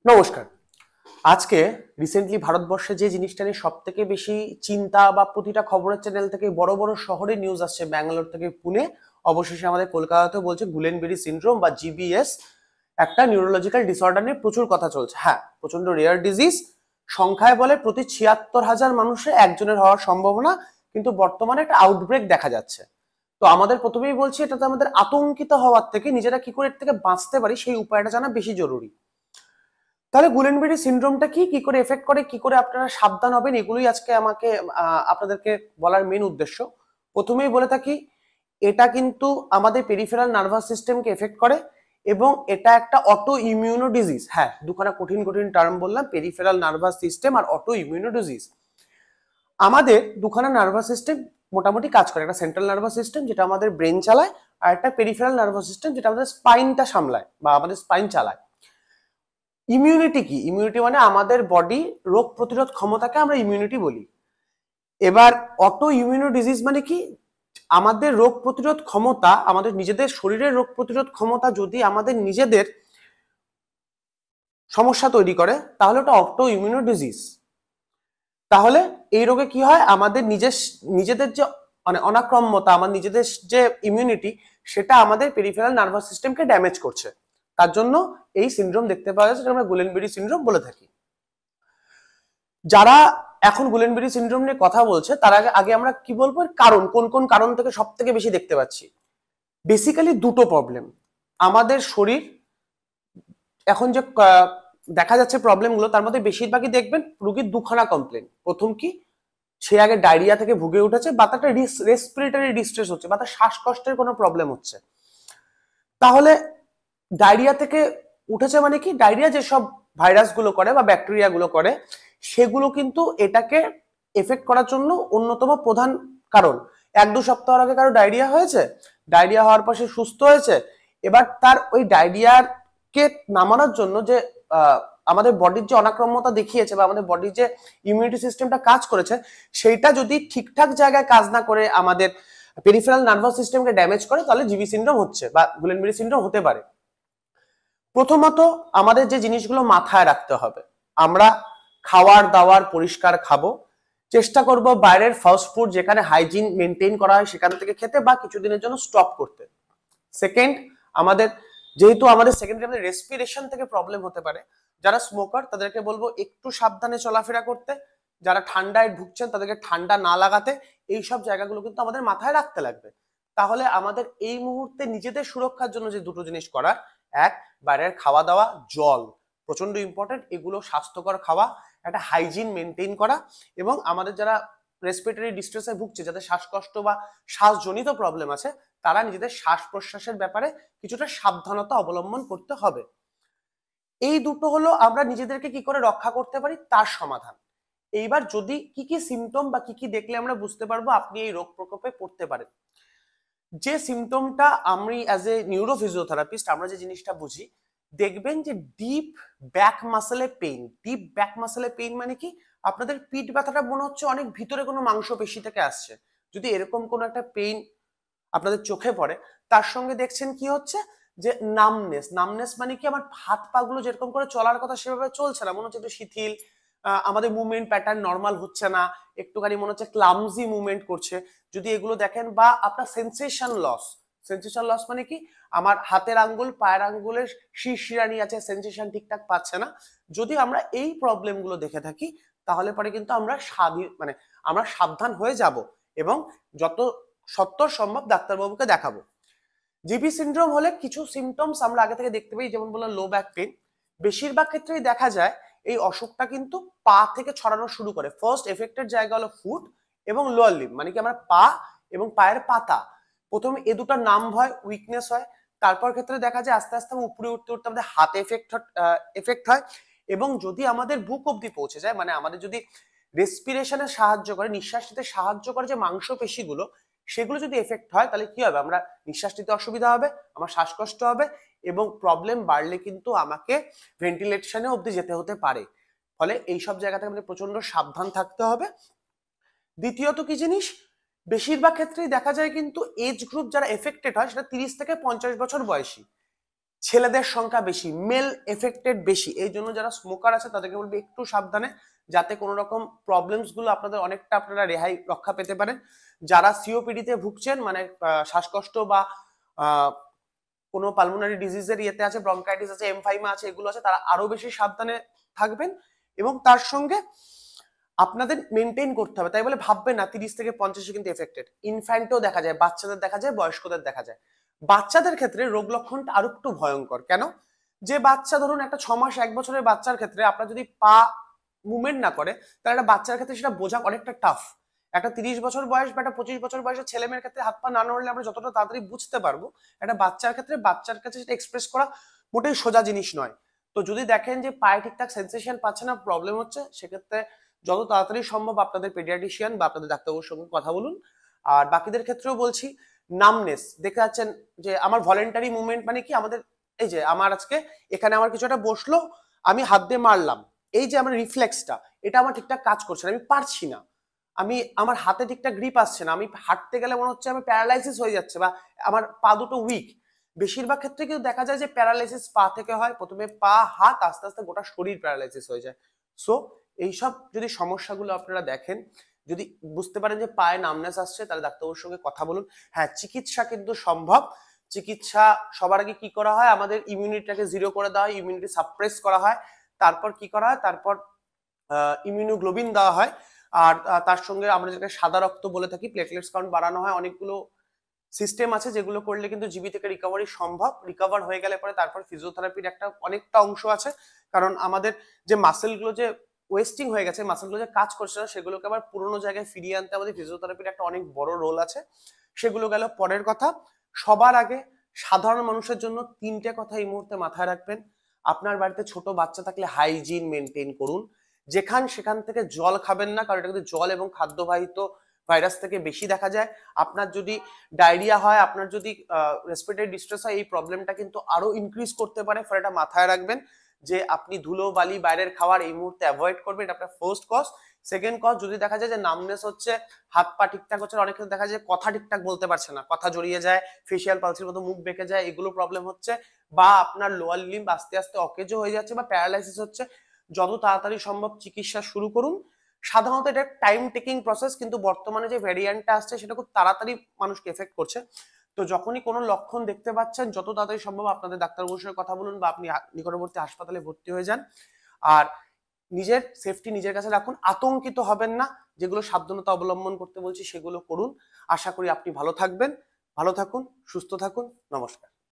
নমস্কার। আজকে রিসেন্টলি ভারতবর্ষে যে জিনিসটা নিয়ে সব থেকে বেশি চিন্তা বা প্রতিটা খবরের চ্যানেল থেকে বড় বড় শহরে নিউজ আসছে, ব্যাঙ্গালোর থেকে পুনে, অবশেষে আমাদের কলকাতাতেও বলছে গুলেনবেরি সিনড্রোম বা জিবিএস একটা নিউরোলজিক্যাল ডিসঅর্ডার নিয়ে প্রচুর কথা চলছে। হ্যাঁ, প্রচন্ড রেয়ার ডিজিজ, সংখ্যায় বলে প্রতি ৭৬,০০০ মানুষের একজনের হওয়ার সম্ভাবনা, কিন্তু বর্তমানে একটা আউটব্রেক দেখা যাচ্ছে। তো আমাদের প্রথমেই বলছি, এটাতে আমাদের আতঙ্কিত হওয়ার থেকে নিজেরা কি করে এর থেকে বাঁচতে পারি সেই উপায়টা জানা বেশি জরুরি। তাহলে গুলেনবেরি সিনড্রোমটা কি, কি করে এফেক্ট করে, কি করে আপনারা সাবধান হবেন, এগুলোই আজকে আমাকে আপনাদেরকে বলার মেন উদ্দেশ্য। প্রথমেই বলে থাকি, এটা কিন্তু আমাদের পেরিফেরাল নার্ভাস সিস্টেমকে এফেক্ট করে এবং এটা একটা অটো ইমিউনো ডিজিজ। হ্যাঁ, দুখানা কঠিন কঠিন টার্ম বললাম, পেরিফেরাল নার্ভাস সিস্টেম আর অটো ইমিউনো ডিজিজ। আমাদের দুখানা নার্ভাস সিস্টেম মোটামুটি কাজ করে, একটা সেন্ট্রাল নার্ভাস সিস্টেম যেটা আমাদের ব্রেন চালায়, আর একটা পেরিফেরাল নার্ভাস সিস্টেম যেটা আমাদের স্পাইনটা সামলায় বা আমাদের স্পাইন চালায়। ইমিউনিটি কি? ইমিউনিটি মানে আমাদের বডি রোগ প্রতিরোধ ক্ষমতাকে আমরা ইমিউনিটি বলি। এবার অটো ইমিউনো ডিজিজ মানে কি? আমাদের রোগ প্রতিরোধ ক্ষমতা, আমাদের নিজেদের শরীরের রোগ প্রতিরোধ ক্ষমতা যদি আমাদের নিজেদের সমস্যা তৈরি করে, তাহলে ওটা অটো ইমিউনো ডিজিজ। তাহলে এই রোগে কি হয়, আমাদের নিজেদের যে মানে অনাক্রম্যতা, আমার নিজেদের যে ইমিউনিটি, সেটা আমাদের পেরিফেরাল নার্ভাস সিস্টেমকে ড্যামেজ করছে। তার জন্য এই সিনড্রোম দেখতে পাওয়া যাচ্ছে, যেটা আমরা গুলেনবেরি সিনড্রোম বলে থাকি। যারা এখন গুলেনবেরি সিনড্রোম নিয়ে কথা বলছে, তার আগে আমরা কি বলবো, কারণ কোন কোন কারণ থেকে সব থেকে বেশি দেখতে পাচ্ছি। বেসিক্যালি দুটো প্রবলেম। আমাদের শরীর এখন যে দেখা যাচ্ছে প্রবলেমগুলো, তার মধ্যে বেশিরভাগই দেখবেন রোগীর দুখানা কমপ্লেন। প্রথম কি, সে আগে ডায়রিয়া থেকে ভুগে উঠেছে, বা তার রেসপিরেটরি ডিস্ট্রেস হচ্ছে, বা তার শ্বাসকষ্টের কোনো প্রবলেম হচ্ছে। তাহলে ডায়রিয়া থেকে উঠেছে মানে কি, ডায়রিয়া যেসব ভাইরাস গুলো করে বা ব্যাকটেরিয়া গুলো করে, সেগুলো কিন্তু এটাকে এফেক্ট করার জন্য অন্যতম প্রধান কারণ। ১-২ সপ্তাহ আগে কারো ডায়রিয়া হয়েছে, ডায়রিয়া হওয়ার পর সে সুস্থ হয়েছে, এবার তার ওই ডায়রিয়াকে নামানোর জন্য যে আমাদের বডির যে অনাক্রম্যতা দেখিয়েছে বা আমাদের বডির যে ইমিউনিটি সিস্টেমটা কাজ করেছে, সেইটা যদি ঠিকঠাক জায়গায় কাজ না করে আমাদের পেরিফেরাল নার্ভাস সিস্টেমকে ড্যামেজ করে, তাহলে জিবি সিনড্রোম হচ্ছে বা গুলেনবেরি সিনড্রোম হতে পারে। প্রথমত আমাদের যে জিনিসগুলো মাথায় রাখতে হবে, আমরা খাওয়ার দাওয়ার পরিষ্কার খাবো, চেষ্টা করব বাইরের ফাস্ট ফুড যেখানে হাইজিন মেনটেন করা হয় সেখান থেকে খেতে বা কিছুদিনের জন্য স্টপ করতে। সেকেন্ড, আমাদের যেহেতু আমাদের সেকেন্ডারি আমাদের রেসপিরেশন থেকে প্রবলেম হতে পারে, যারা স্মোকার তাদেরকে বলবো একটু সাবধানে চলাফেরা করতে, যারা ঠান্ডায় ভুগছেন তাদেরকে ঠান্ডা না লাগাতে। এইসব জায়গাগুলো কিন্তু আমাদের মাথায় রাখতে লাগবে। তাহলে আমাদের এই মুহূর্তে নিজেদের সুরক্ষার জন্য যে দুটো জিনিস করার, এক, বাইরের খাওয়া দাওয়া, জল প্রচন্ড ইম্পর্টেন্ট, এগুলো স্বাস্থ্যকর খাওয়া, একটা হাইজিন মেনটেন করা, এবং আমাদের যারা রেসপিরেটরি ডিস্ট্রেসে ভুগছে, যাদের শ্বাসকষ্ট বা শ্বাসজনিত প্রবলেম আছে, তারা নিজেদের শ্বাস প্রশ্বাসের ব্যাপারে কিছুটা সাবধানতা অবলম্বন করতে হবে। এই দুটো হলো আমরা নিজেদেরকে কি করে রক্ষা করতে পারি তার সমাধান। এইবার যদি কি কি সিমটম বা কি কি দেখলে আমরা বুঝতে পারবো আপনি এই রোগ প্রকোপে পড়তে পারেন। যে সিমটমটা আমি অ্যাজ এ নিউরো ফিজিওথেরাপিস্ট আমরা যে জিনিসটা বুঝি, দেখবেন যে ডিপ ব্যাক মাসেলে পেইন। ডিপ ব্যাক মাসেলে পেইন মানে কি, আপনাদের পিঠ ব্যথাটা মনে হচ্ছে অনেক ভিতরে কোনো মাংসপেশি থেকে আসছে। যদি এরকম কোনো একটা পেইন আপনাদের চোখে পড়ে, তার সঙ্গে দেখছেন কি হচ্ছে, যে নামনেস। নামনেস মানে কি, আমার হাত পা গুলো যেরকম করে চলার কথা সেভাবে চলছে না, মনে হচ্ছে একটু শিথিল, আমাদের মুভমেন্ট প্যাটার্ন নর্মাল হচ্ছে না, একটুখানি মনে হচ্ছে ক্লামজি মুভমেন্ট করছে। যদি এগুলো দেখেন, বা আপনার সেন্সেশন লস। সেন্সেশন লস মানে কি, আমার হাতের আঙ্গুল পায়ের আঙ্গুলের শিরশিরানি আছে, সেন্সেশন ঠিকঠাক পাচ্ছে না। যদি আমরা এই প্রবলেম গুলো দেখে থাকি, তাহলে পরে কিন্তু আমরা মানে আমরা সাবধান হয়ে যাব এবং যত সত্বর সম্ভব ডাক্তারবাবুকে দেখাবো। জিবি সিনড্রোম হলে কিছু সিমটমস আমরা আগে থেকে দেখতে পাই, যেমন বললাম লো ব্যাক পেন। বেশিরভাগ ক্ষেত্রেই দেখা যায় এই অসুখটা কিন্তু পা থেকে ছড়ানো শুরু করে। ফার্স্ট এফেক্টেড জায়গা হলো ফুট এবং লোয়ার লিম্ব, মানে কি আমরা পা এবং পায়ের পাতা, প্রথমে এ দুটো নাম হয়, উইকনেস হয়। তারপর ক্ষেত্রে দেখা যায় আস্তে আস্তে উপরে উঠতে উঠতে আমাদের হাত এফেক্ট হয়, এবং যদি আমাদের বুক অব্দি পৌঁছে যায়, মানে আমাদের যদি রেসপিরেশনে সাহায্য করে, নিঃশ্বাস নিতে সাহায্য করে যে মাংসপেশিগুলো, সেগুলো যদি এফেক্ট হয়, তাহলে কি হবে, আমরা নিঃশ্বাস নিতে অসুবিধা হবে, আমার শ্বাসকষ্ট হবে, এবং প্রবলেম বাড়লে কিন্তু আমাকে ভেন্টিলেশনে অবধি যেতে হতে পারে। ফলে এইসব জায়গা থেকে আমাদের প্রচন্ড সাবধান থাকতে হবে। দ্বিতীয়ত কি জিনিস, বেশিরভাগ ক্ষেত্রেই দেখা যায় কিন্তু এজ গ্রুপ যারা এফেক্টেড হয় সেটা 30 থেকে 50 বছর বয়সী। ছেলেদের সংখ্যা বেশি, মেল এফেক্টেড বেশি। এই জন্য যারা স্মোকার আছে তাদেরকে বলবো একটু সাবধানে, যাতে কোনো রকম প্রবলেমস গুলো আপনাদের অনেকটা আপনারা রেহাই রক্ষা পেতে পারেন। যারা সিওপিডি তে ভুগছেন, মানে শ্বাসকষ্ট বা কোনো পালমোনারি ডিজিজের ইয়েতে আছে, ব্রঙ্কাইটিস আছে, এমফাইমা আছে, এগুলো আছে, তারা আরো বেশি সাবধানে থাকবেন। এবং তার সঙ্গে আপনাদের মেনটেন করতে হবে। তাই বলে ভাববেন না 30 থেকে 50 কিন্তু এফেক্টেড। ইনফ্যান্টও দেখা যায়, বাচ্চাদের দেখা যায়, বয়স্কদের দেখা যায়। বাচ্চাদের ক্ষেত্রে রোগ লক্ষণটা আরো একটু ভয়ঙ্কর। কেন? যে বাচ্চা ধরুন একটা 6 মাস 1 বছরের বাচ্চার ক্ষেত্রে আপনার যদি পা মুভমেন্ট না করে, তাহলে একটা বাচ্চার ক্ষেত্রে সেটা বোঝা অনেকটা টাফ। একটা 30 বছর বয়স বা একটা 25 বছর বয়সের ছেলে মেয়ের ক্ষেত্রে হাত পা না নড়লে আমরা যতটা তাড়াতাড়ি বুঝতে পারবো, একটা বাচ্চার ক্ষেত্রে বাচ্চার কাছে সেটা এক্সপ্রেস করা মোটেই সোজা জিনিস নয়। তো যদি দেখেন যে পায়ে ঠিকঠাক সেন্সেশন পাচ্ছে না, প্রবলেম হচ্ছে, সেক্ষেত্রে যত তাড়াতাড়ি সম্ভব আপনাদের পেডিয়াট্রিশিয়ান বা আপনাদের ডাক্তারবাবুর সঙ্গে কথা বলুন। আর বাকিদের ক্ষেত্রেও বলছি, নামনেস দেখে যাচ্ছেন যে আমার ভলেন্টারি মুভমেন্ট মানে কি, আমাদের এই যে আমার আজকে এখানে আমার কিছু একটা বসলো, আমি হাত দিয়ে মারলাম, এই যে আমার রিফ্লেক্সটা, এটা আমার ঠিকঠাক কাজ করছে না, আমি পারছি না, আমি আমার হাতে ঠিকঠাক গ্রিপ আসছে না, আমি হাঁটতে গেলে মনে হচ্ছে আমি প্যারালাইসিস হয়ে যাচ্ছে বা আমার পা দুটো উইক। বেশিরভাগ ক্ষেত্রে কিন্তু দেখা যায় যে প্যারালাইসিস পা থেকে হয়, প্রথমে পা হাত, আস্তে আস্তে গোটা শরীর প্যারালাইসিস হয়ে যায়। সো এইসব যদি সমস্যাগুলো আপনারা দেখেন, যদি বুঝতে পারেন যে পায়ে নামনেস আসছে, তাহলে ডাক্তারবাবুর সঙ্গে কথা বলুন। হ্যাঁ, চিকিৎসা কিন্তু সম্ভব। চিকিৎসা সবার আগে কি করা হয়, আমাদের ইমিউনিটিটাকে জিরো করে দেওয়া হয়, ইমিউনিটি সাপ্রেস করা হয়। তারপর কি করা হয়, তারপর ইমিউনোগ্লোবিন দেওয়া হয়। আর তার সঙ্গে আমরা যেটাকে সাদা রক্ত বলে থাকি, প্লেটলেটস কাউন্ট বাড়ানো হয়। অনেকগুলো সিস্টেম আছে যেগুলো করলে কিন্তু জিবি থেকে রিকভারি সম্ভব। রিকভার হয়ে গেলে পরে তারপর ফিজিওথেরাপির একটা অনেকটা অংশ আছে, কারণ আমাদের যে মাসেলগুলো যে ওয়েস্টিং হয়ে গেছে, মাসেলগুলো যে কাজ করছে না, সেগুলোকে আবার পুরোনো জায়গায় ফিরিয়ে আনতে আমাদের ফিজিওথেরাপির একটা অনেক বড় রোল আছে। সেগুলো গেল পরের কথা। সবার আগে সাধারণ মানুষের জন্য 3টে কথা এই মুহূর্তে মাথায় রাখবেন। আপনার বাড়িতে ছোট বাচ্চা থাকলে হাইজিন মেনটেন করুন। সেখান থেকে জল খাবেন না, কারণ এটা কিন্তু জল এবং খাদ্যবাহিত ভাইরাস থেকে বেশি দেখা যায়। আপনার যদি ডায়রিয়া হয়, আপনার যদি রেসপিরেটরি ডিস্ট্রেস হয়, এই প্রবলেমটা কিন্তু আরো ইনক্রিজ করতে পারে। ফলে এটা মাথায় রাখবেন যে আপনি ধুলো বালি বাইরের খাবার এই মুহূর্তে অ্যাভয়েড করবেন। এটা আপনার ফার্স্ট কজ। সেকেন্ড কজ, যদি দেখা যায় যে নামনেস হচ্ছে, হাত পা ঠিকঠাক হচ্ছে, অনেক ক্ষেত্রে দেখা যায় কথা ঠিকঠাক বলতে পারছে না, কথা জড়িয়ে যায়, ফেসিয়াল পালসির মতো মুখ বেঁকে যায়, এগুলো প্রবলেম হচ্ছে, বা আপনার লোয়ার লিম্ব আস্তে আস্তে অকেজো হয়ে যাচ্ছে বা প্যারালাইসিস হচ্ছে, যত তাড়াতাড়ি সম্ভব চিকিৎসা শুরু করুন। সাধারণত এটা টাইম টেকিং প্রসেস, কিন্তু বর্তমানে যে ভ্যারিয়েন্টটা আসছে সেটা খুব তাড়াতাড়ি মানুষকে এফেক্ট করছে। তো যখনই কোনো লক্ষণ দেখতে পাচ্ছেন, যত তাড়াতাড়ি সম্ভব আপনাদের ডাক্তারবাবুর সঙ্গে কথা বলুন বা আপনি নিকটবর্তী হাসপাতালে ভর্তি হয়ে যান। আর নিজের সেফটি নিজের কাছে রাখুন, আতঙ্কিত হবেন না। যেগুলো সাবধানতা অবলম্বন করতে বলছি সেগুলো করুন। আশা করি আপনি ভালো থাকবেন। ভালো থাকুন, সুস্থ থাকুন। নমস্কার।